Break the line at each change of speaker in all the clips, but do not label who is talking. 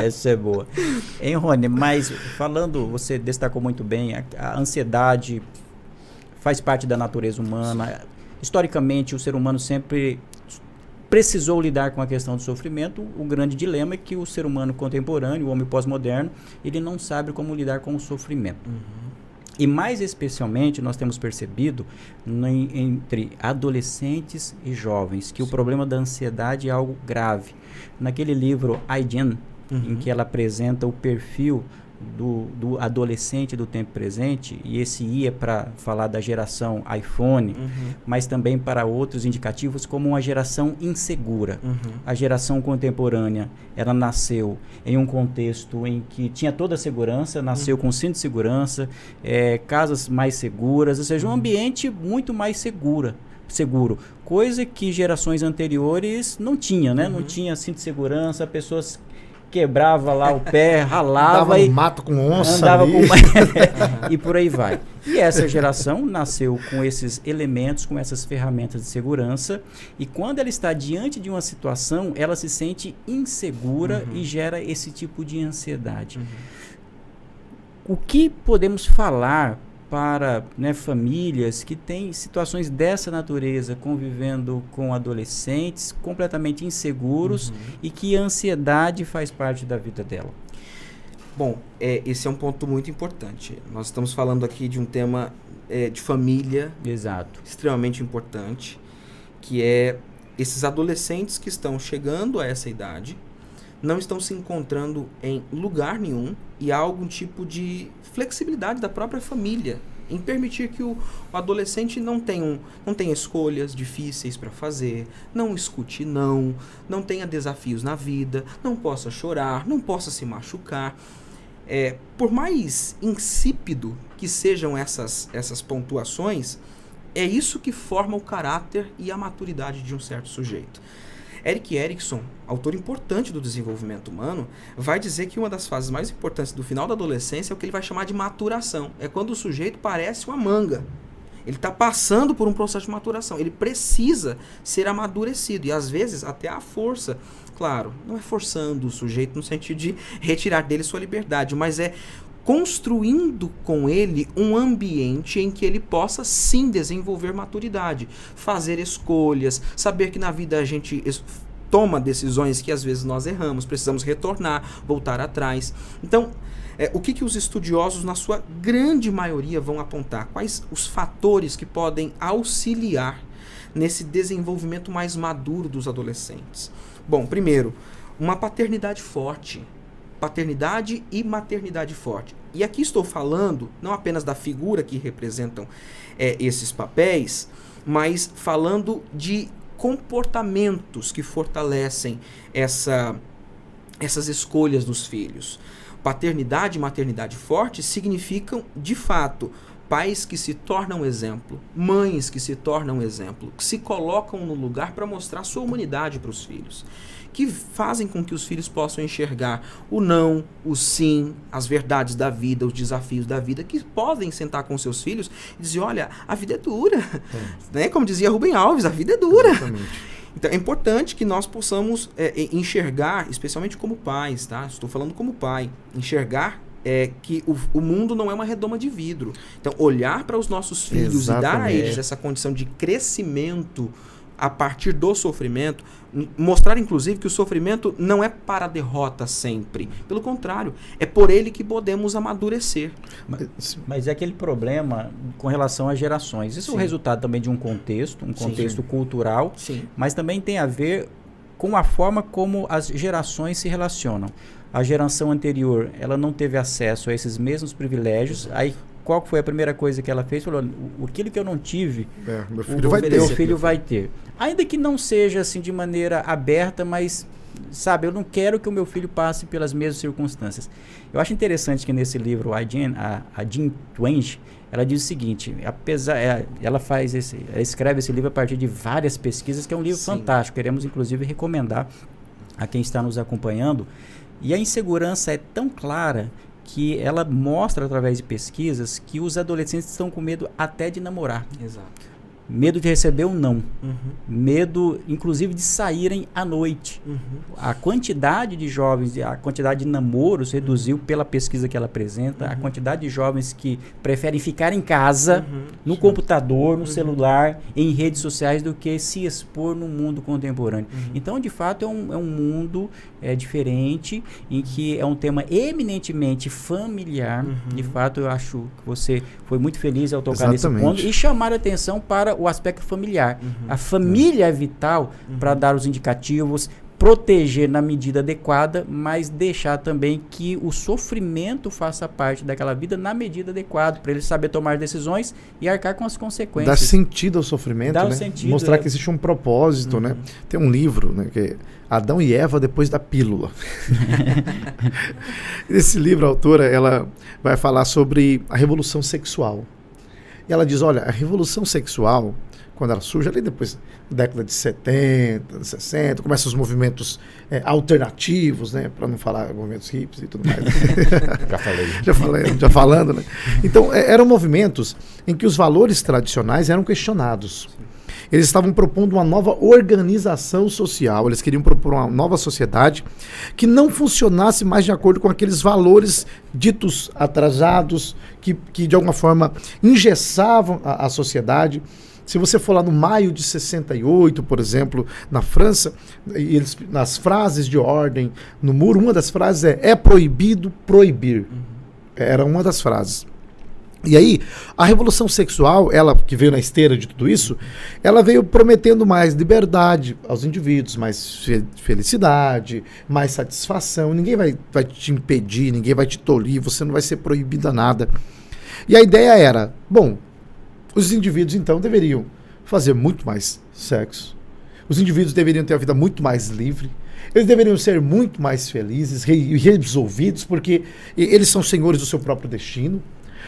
Essa é boa. Hein, Rony, mas falando, você destacou muito bem, a ansiedade faz parte da natureza humana. Historicamente, o ser humano sempre precisou lidar com a questão do sofrimento. O grande dilema é que o ser humano contemporâneo, o homem pós-moderno, ele não sabe como lidar com o sofrimento. E mais especialmente, nós temos percebido entre adolescentes e jovens que o problema da ansiedade é algo grave. Naquele livro, I, em que ela apresenta o perfil do adolescente do tempo presente, e esse I é para falar da geração iPhone, mas também para outros indicativos como uma geração insegura. A geração contemporânea, ela nasceu em um contexto em que tinha toda a segurança, nasceu com cinto de segurança, casas mais seguras, ou seja, um ambiente muito mais seguro, coisa que gerações anteriores não tinha, né? Não tinha cinto de segurança, pessoas quebrava lá o pé, ralava
andava no mato com onça
andava
ali.
e por aí vai. E essa geração nasceu com esses elementos, com essas ferramentas de segurança, e quando ela está diante de uma situação, ela se sente insegura e gera esse tipo de ansiedade. O que podemos falar para, né, famílias que têm situações dessa natureza, convivendo com adolescentes completamente inseguros e que a ansiedade faz parte da vida dela?
Bom, esse é um ponto muito importante. Nós estamos falando aqui de um tema de família.
Exato.
Extremamente importante, que é esses adolescentes que estão chegando a essa idade, não estão se encontrando em lugar nenhum, e há algum tipo de flexibilidade da própria família em permitir que o adolescente não tenha escolhas difíceis para fazer, não escute não tenha desafios na vida, não possa chorar, não possa se machucar. Por mais insípido que sejam essas pontuações, é isso que forma o caráter e a maturidade de um certo sujeito. Erik Erikson, autor importante do desenvolvimento humano, vai dizer que uma das fases mais importantes do final da adolescência é o que ele vai chamar de maturação. É quando o sujeito parece uma manga. Ele está passando por um processo de maturação. Ele precisa ser amadurecido. E às vezes até à força. Claro, não é forçando o sujeito no sentido de retirar dele sua liberdade, mas é construindo com ele um ambiente em que ele possa sim desenvolver maturidade, fazer escolhas, saber que na vida a gente toma decisões que às vezes nós erramos, precisamos retornar, voltar atrás. Então, o que os estudiosos, na sua grande maioria, vão apontar? Quais os fatores que podem auxiliar nesse desenvolvimento mais maduro dos adolescentes? Bom, primeiro, uma paternidade forte. Paternidade e maternidade forte. E aqui estou falando não apenas da figura que representam esses papéis, mas falando de comportamentos que fortalecem essas escolhas dos filhos. Paternidade e maternidade forte significam, de fato, pais que se tornam exemplo, mães que se tornam exemplo, que se colocam no lugar para mostrar sua humanidade para os filhos, que fazem com que os filhos possam enxergar o não, o sim, as verdades da vida, os desafios da vida, que podem sentar com seus filhos e dizer, olha, a vida é dura. Né? Como dizia Rubem Alves, a vida é dura. Exatamente. Então é importante que nós possamos enxergar, especialmente como pais, tá? Estou falando como pai, enxergar que o mundo não é uma redoma de vidro. Então olhar para os nossos filhos e dar a eles essa condição de crescimento a partir do sofrimento, mostrar inclusive que o sofrimento não é para a derrota sempre. Pelo contrário, é por ele que podemos amadurecer.
Mas é aquele problema com relação às gerações. Isso é o resultado também de um contexto cultural, mas também tem a ver com a forma como as gerações se relacionam. A geração anterior, ela não teve acesso a esses mesmos privilégios, aí qual foi a primeira coisa que ela fez? Falou, aquilo que eu não tive,
meu
filho vai ter. Ainda que não seja assim de maneira aberta, mas, sabe, eu não quero que o meu filho passe pelas mesmas circunstâncias. Eu acho interessante que nesse livro, a Jean Twenge, ela diz o seguinte, ela escreve esse livro a partir de várias pesquisas, que é um livro fantástico, queremos inclusive recomendar a quem está nos acompanhando, e a insegurança é tão clara que ela mostra através de pesquisas que os adolescentes estão com medo até de namorar.
Exato.
Medo de receber um não. Medo, inclusive, de saírem à noite. A quantidade de jovens, a quantidade de namoros reduziu pela pesquisa que ela apresenta. A quantidade de jovens que preferem ficar em casa, no computador, no celular, em redes sociais, do que se expor no mundo contemporâneo. Então, de fato, é um mundo diferente, em que é um tema eminentemente familiar. De fato, eu acho que você foi muito feliz ao tocar nesse ponto e chamar a atenção para o aspecto familiar. A família é vital para dar os indicativos, proteger na medida adequada, mas deixar também que o sofrimento faça parte daquela vida na medida adequada, para ele saber tomar decisões e arcar com as consequências.
Dar sentido ao sofrimento, né?
Sentido,
mostrar que existe um propósito, né? Tem um livro, né, que é Adão e Eva depois da pílula. Nesse livro, a autora, ela vai falar sobre a revolução sexual. E ela diz, olha, a revolução sexual, quando ela surge ali depois da década de 70, 60, começam os movimentos alternativos, né, para não falar movimentos hippies e tudo mais. Já falando, né? Então, eram movimentos em que os valores tradicionais eram questionados. Eles estavam propondo uma nova organização social, eles queriam propor uma nova sociedade que não funcionasse mais de acordo com aqueles valores ditos atrasados, que de alguma forma engessavam a sociedade. Se você for lá no maio de 68, por exemplo, na França, nas frases de ordem, no muro, uma das frases é proibido proibir. Era uma das frases. E aí, a revolução sexual, ela que veio na esteira de tudo isso, ela veio prometendo mais liberdade aos indivíduos, mais felicidade, mais satisfação. Ninguém vai te impedir, ninguém vai te tolir, você não vai ser proibido a nada. E a ideia era, bom, os indivíduos então deveriam fazer muito mais sexo, os indivíduos deveriam ter a vida muito mais livre, eles deveriam ser muito mais felizes e resolvidos, porque eles são senhores do seu próprio destino.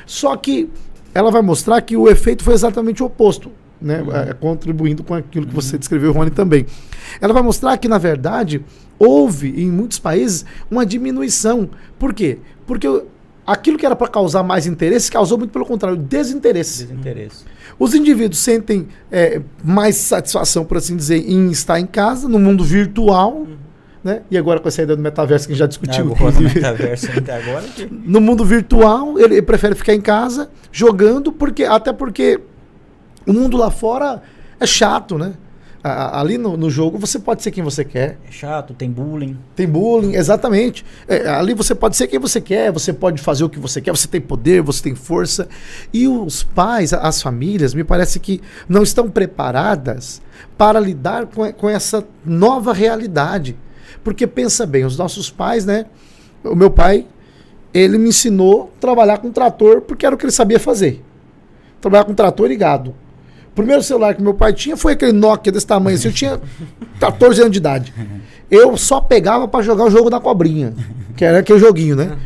Só que ela vai mostrar que o efeito foi exatamente o oposto, né? Contribuindo com aquilo que você descreveu, Rony, também. Ela vai mostrar que, na verdade, houve, em muitos países, uma diminuição. Por quê? Porque aquilo que era para causar mais interesse, causou muito pelo contrário, desinteresse. Os indivíduos sentem mais satisfação, por assim dizer, em estar em casa, no mundo virtual, né? E agora com essa ideia do metaverso que a gente já discutiu. No mundo virtual, ele prefere ficar em casa jogando, até porque o mundo lá fora é chato, né? Ali no jogo você pode ser quem você quer.
É chato, tem bullying.
Tem bullying, exatamente. Ali você pode ser quem você quer, você pode fazer o que você quer, você tem poder, você tem força. E os pais, as famílias, me parece que não estão preparadas para lidar com essa nova realidade. Porque pensa bem, os nossos pais, né? O meu pai, ele me ensinou a trabalhar com trator porque era o que ele sabia fazer. Trabalhar com trator e gado. O primeiro celular que meu pai tinha foi aquele Nokia desse tamanho assim. Eu tinha 14 anos de idade. Eu só pegava para jogar o jogo da cobrinha, que era aquele joguinho, né?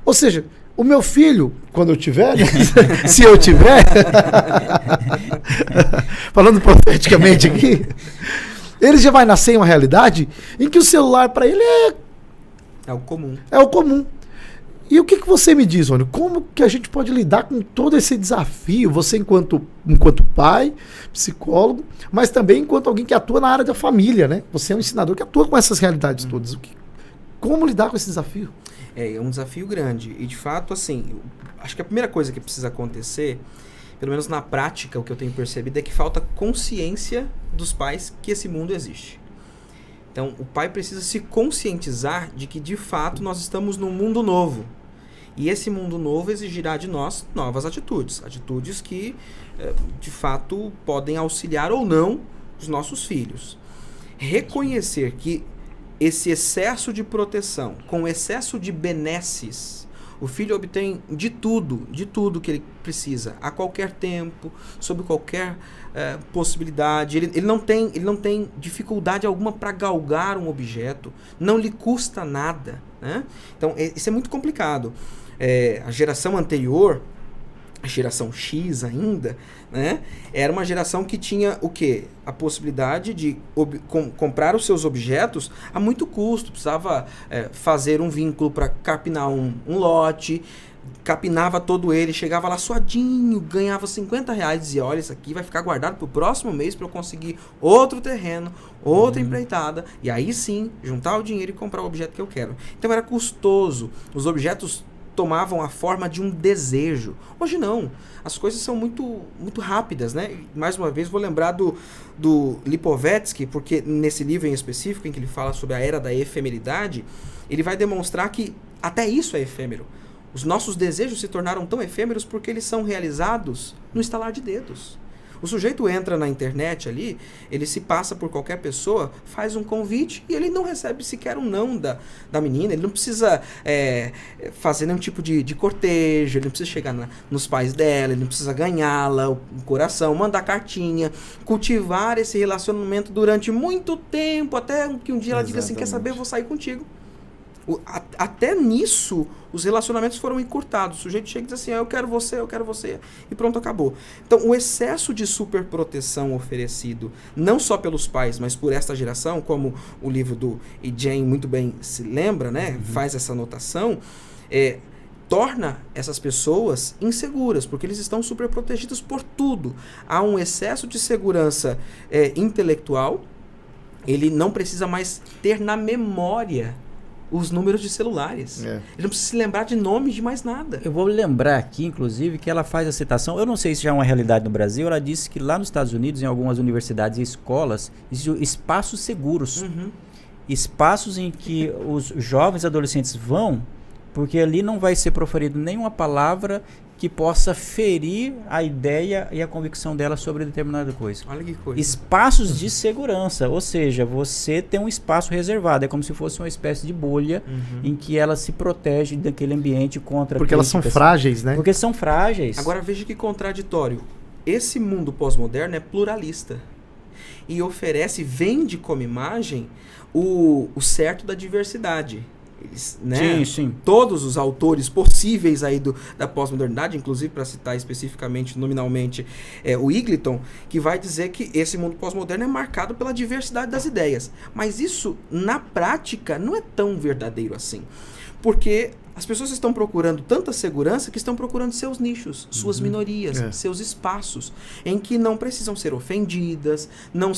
Ou seja, o meu filho, quando eu tiver, né? Se eu tiver, falando profeticamente aqui, ele já vai nascer em uma realidade em que o celular para ele
é o comum.
É o comum. E o que você me diz, Rony? Como que a gente pode lidar com todo esse desafio? Você enquanto pai, psicólogo, mas também enquanto alguém que atua na área da família, né? Você é um ensinador que atua com essas realidades todas. Como lidar com esse desafio?
É um desafio grande. E, de fato, assim, acho que a primeira coisa que precisa acontecer, pelo menos na prática, o que eu tenho percebido é que falta consciência dos pais que esse mundo existe. Então, o pai precisa se conscientizar de que, de fato, nós estamos num mundo novo. E esse mundo novo exigirá de nós novas atitudes. Atitudes que, de fato, podem auxiliar ou não os nossos filhos. Reconhecer que esse excesso de proteção, com excesso de benesses, o filho obtém de tudo que ele precisa, a qualquer tempo, sob qualquer possibilidade. Ele não tem dificuldade alguma para galgar um objeto, não lhe custa nada, né? Então, isso é muito complicado. A geração anterior, a geração X ainda, né, era uma geração que tinha o quê? A possibilidade de comprar os seus objetos a muito custo. Precisava fazer um vínculo para capinar um lote. capinava todo ele, chegava lá suadinho, ganhava R$50, dizia, olha, isso aqui vai ficar guardado pro próximo mês para eu conseguir outro terreno, outra empreitada, e aí sim, juntar o dinheiro e comprar o objeto que eu quero. Então era custoso, os objetos tomavam a forma de um desejo. Hoje não, as coisas são muito, muito rápidas, né? Mais uma vez vou lembrar do Lipovetsky, porque nesse livro em específico, em que ele fala sobre a era da efemeridade, ele vai demonstrar que até isso é efêmero. Os nossos desejos se tornaram tão efêmeros porque eles são realizados no estalar de dedos. O sujeito entra na internet ali, ele se passa por qualquer pessoa, faz um convite e ele não recebe sequer um não da menina. Ele não precisa fazer nenhum tipo de cortejo, ele não precisa chegar nos pais dela, ele não precisa ganhá-la, o coração, mandar cartinha, cultivar esse relacionamento durante muito tempo, até que um dia ela diga assim, quer saber, eu vou sair contigo. Até nisso, os relacionamentos foram encurtados. O sujeito chega e diz assim, eu quero você, e pronto, acabou. Então, o excesso de superproteção oferecido, não só pelos pais, mas por esta geração, como o livro do E. Jane muito bem se lembra, né? Faz essa anotação, torna essas pessoas inseguras, porque eles estão superprotegidos por tudo. Há um excesso de segurança intelectual, ele não precisa mais ter na memória os números de celulares. Ele não precisa se lembrar de nome de mais nada.
Eu vou lembrar aqui, inclusive, que ela faz a citação, eu não sei se já é uma realidade no Brasil, ela disse que lá nos Estados Unidos, em algumas universidades e escolas, existem espaços seguros. Espaços em que os jovens adolescentes vão, porque ali não vai ser proferido nenhuma palavra que possa ferir a ideia e a convicção dela sobre determinada coisa.
Olha que coisa.
Espaços de segurança, ou seja, você tem um espaço reservado, é como se fosse uma espécie de bolha em que ela se protege daquele ambiente contra
porque elas são frágeis, né?
Porque são frágeis.
Agora veja que contraditório. Esse mundo pós-moderno é pluralista e oferece, vende como imagem o certo da diversidade. Eles, né?
Sim.
Todos os autores possíveis aí da pós-modernidade, inclusive para citar especificamente, nominalmente, o Eagleton, que vai dizer que esse mundo pós-moderno é marcado pela diversidade das ideias. Mas isso, na prática, não é tão verdadeiro assim. Porque as pessoas estão procurando tanta segurança que estão procurando seus nichos, suas minorias, seus espaços, em que não precisam ser ofendidas, não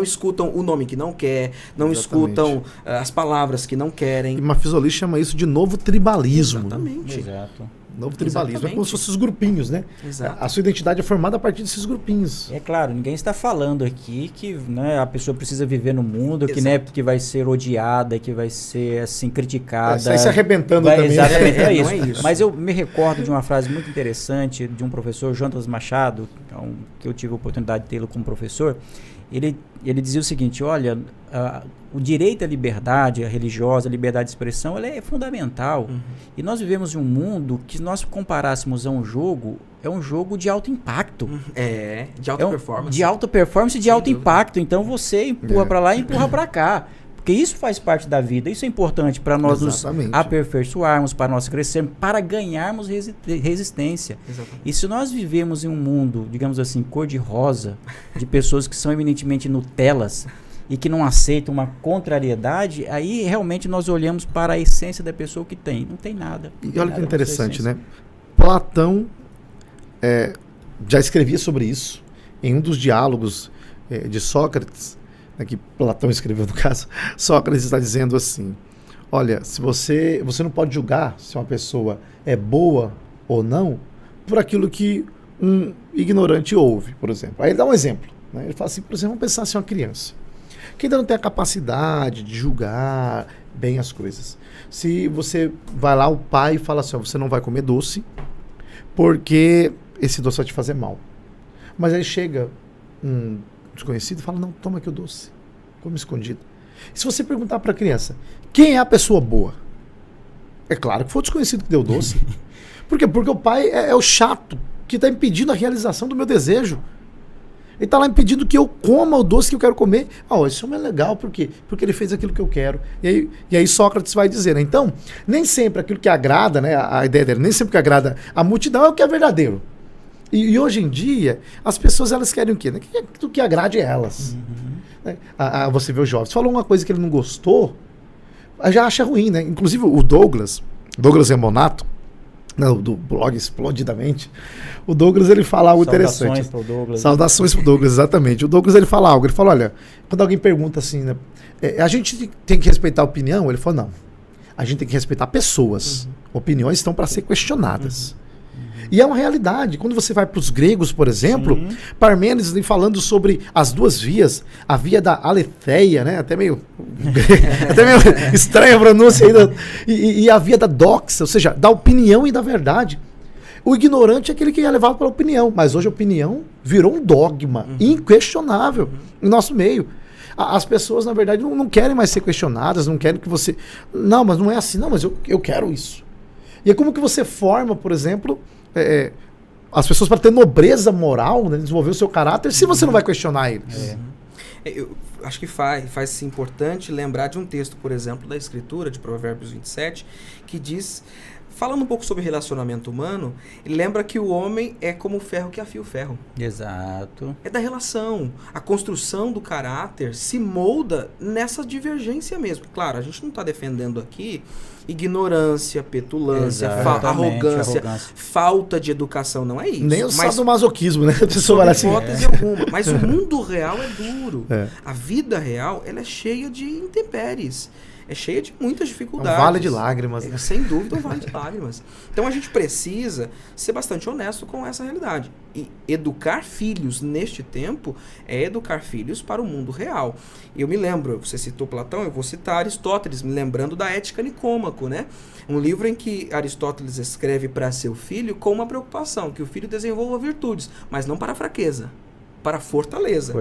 escutam o nome que não quer, não escutam as palavras que não querem.
E Mafisoli chama isso de novo tribalismo.
Exatamente.
Exato.
Novo tribalismo. É como se fossem os grupinhos, né?
Exato.
A sua identidade é formada a partir desses grupinhos.
É claro, ninguém está falando aqui que, né, a pessoa precisa viver no mundo, que, né, que vai ser odiada, que vai ser assim, criticada.
Sai se arrebentando também.
Exatamente,
não
isso.
é isso.
Mas eu me recordo de uma frase muito interessante de um professor, Jonas Machado, que eu tive a oportunidade de tê-lo como professor. Ele dizia o seguinte, olha, o direito à liberdade religiosa, a liberdade de expressão, ela é fundamental. E nós vivemos em um mundo que, se nós comparássemos a um jogo, é um jogo de alto impacto.
De alta performance.
De alta performance e de alto impacto. Então você empurra para lá e empurra para cá. Porque isso faz parte da vida, isso é importante para nós nos aperfeiçoarmos, para nós crescermos, para ganharmos resistência.
Exatamente.
E se nós vivemos em um mundo, digamos assim, cor-de-rosa, de pessoas que são eminentemente Nutelas e que não aceitam uma contrariedade, aí realmente nós olhamos para a essência da pessoa que tem. Não tem nada.
E olha que interessante, né? Platão já escrevia sobre isso em um dos diálogos de Sócrates, que Platão escreveu no caso. Sócrates está dizendo assim, olha, se você não pode julgar se uma pessoa é boa ou não por aquilo que um ignorante ouve, por exemplo. Aí ele dá um exemplo, né? Ele fala assim, por exemplo, vamos pensar assim, uma criança que ainda não tem a capacidade de julgar bem as coisas. Se você vai lá, o pai fala assim, você não vai comer doce porque esse doce vai te fazer mal. Mas aí chega um desconhecido e fala, não, toma aqui o doce, come escondido. E se você perguntar para a criança, quem é a pessoa boa? É claro que foi o desconhecido que deu o doce. Por quê? Porque o pai é o chato que está impedindo a realização do meu desejo. Ele está lá impedindo que eu coma o doce que eu quero comer. Isso é legal, por quê? Porque ele fez aquilo que eu quero. E aí Sócrates vai dizer, né? Então, nem sempre aquilo que agrada, né, a ideia dele, nem sempre que agrada a multidão é o que é verdadeiro. E hoje em dia, as pessoas elas querem o quê? O que agrade elas. Você vê o jovem, falou uma coisa que ele não gostou, já acha ruim, né? Inclusive o Douglas Embonato, não, do blog Explodidamente, o Douglas ele fala algo interessante.
Saudações pro Douglas.
Saudações pro Douglas, exatamente. O Douglas ele fala algo, ele fala, olha, quando alguém pergunta assim, né, a gente tem que respeitar a opinião? Ele falou, não. A gente tem que respeitar pessoas. Opiniões estão para ser questionadas. E é uma realidade. Quando você vai para os gregos, por exemplo, Parmênides vem falando sobre as duas vias, a via da aletheia, né? Até meio estranha a pronúncia ainda, e a via da doxa, ou seja, da opinião e da verdade. O ignorante é aquele que é levado pela opinião, mas hoje a opinião virou um dogma inquestionável no nosso meio. As pessoas, na verdade, não querem mais ser questionadas, não querem que você... Não, mas não é assim. Não, mas eu quero isso. E é como que você forma, por exemplo, as pessoas para ter nobreza moral, né, desenvolver o seu caráter, se você não vai questionar eles.
Eu acho que faz importante lembrar de um texto, por exemplo, da Escritura, de Provérbios 27, que diz... Falando um pouco sobre relacionamento humano, ele lembra que o homem é como o ferro que afia o ferro.
Exato.
É da relação. A construção do caráter se molda nessa divergência mesmo. Claro, a gente não está defendendo aqui ignorância, petulância, arrogância, falta de educação. Não é isso.
Nem o sadomasoquismo, né?
Sob hipótese alguma. Mas o mundo real é duro. A vida real ela é cheia de intempéries. É cheia de muitas dificuldades.
É um vale de lágrimas. Né?
Sem dúvida, um vale de lágrimas. Então a gente precisa ser bastante honesto com essa realidade. E educar filhos neste tempo é educar filhos para o mundo real. Eu me lembro, você citou Platão, eu vou citar Aristóteles, me lembrando da Ética Nicômaco, né? Um livro em que Aristóteles escreve para seu filho com uma preocupação, que o filho desenvolva virtudes, mas não para a fraqueza. Para fortaleza.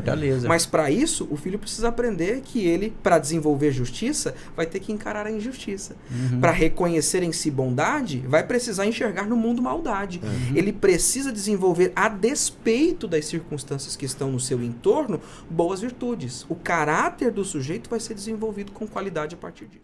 Mas para isso, o filho precisa aprender que ele, para desenvolver justiça, vai ter que encarar a injustiça. Para reconhecer em si bondade, vai precisar enxergar no mundo maldade. Ele precisa desenvolver, a despeito das circunstâncias que estão no seu entorno, boas virtudes. O caráter do sujeito vai ser desenvolvido com qualidade a partir disso.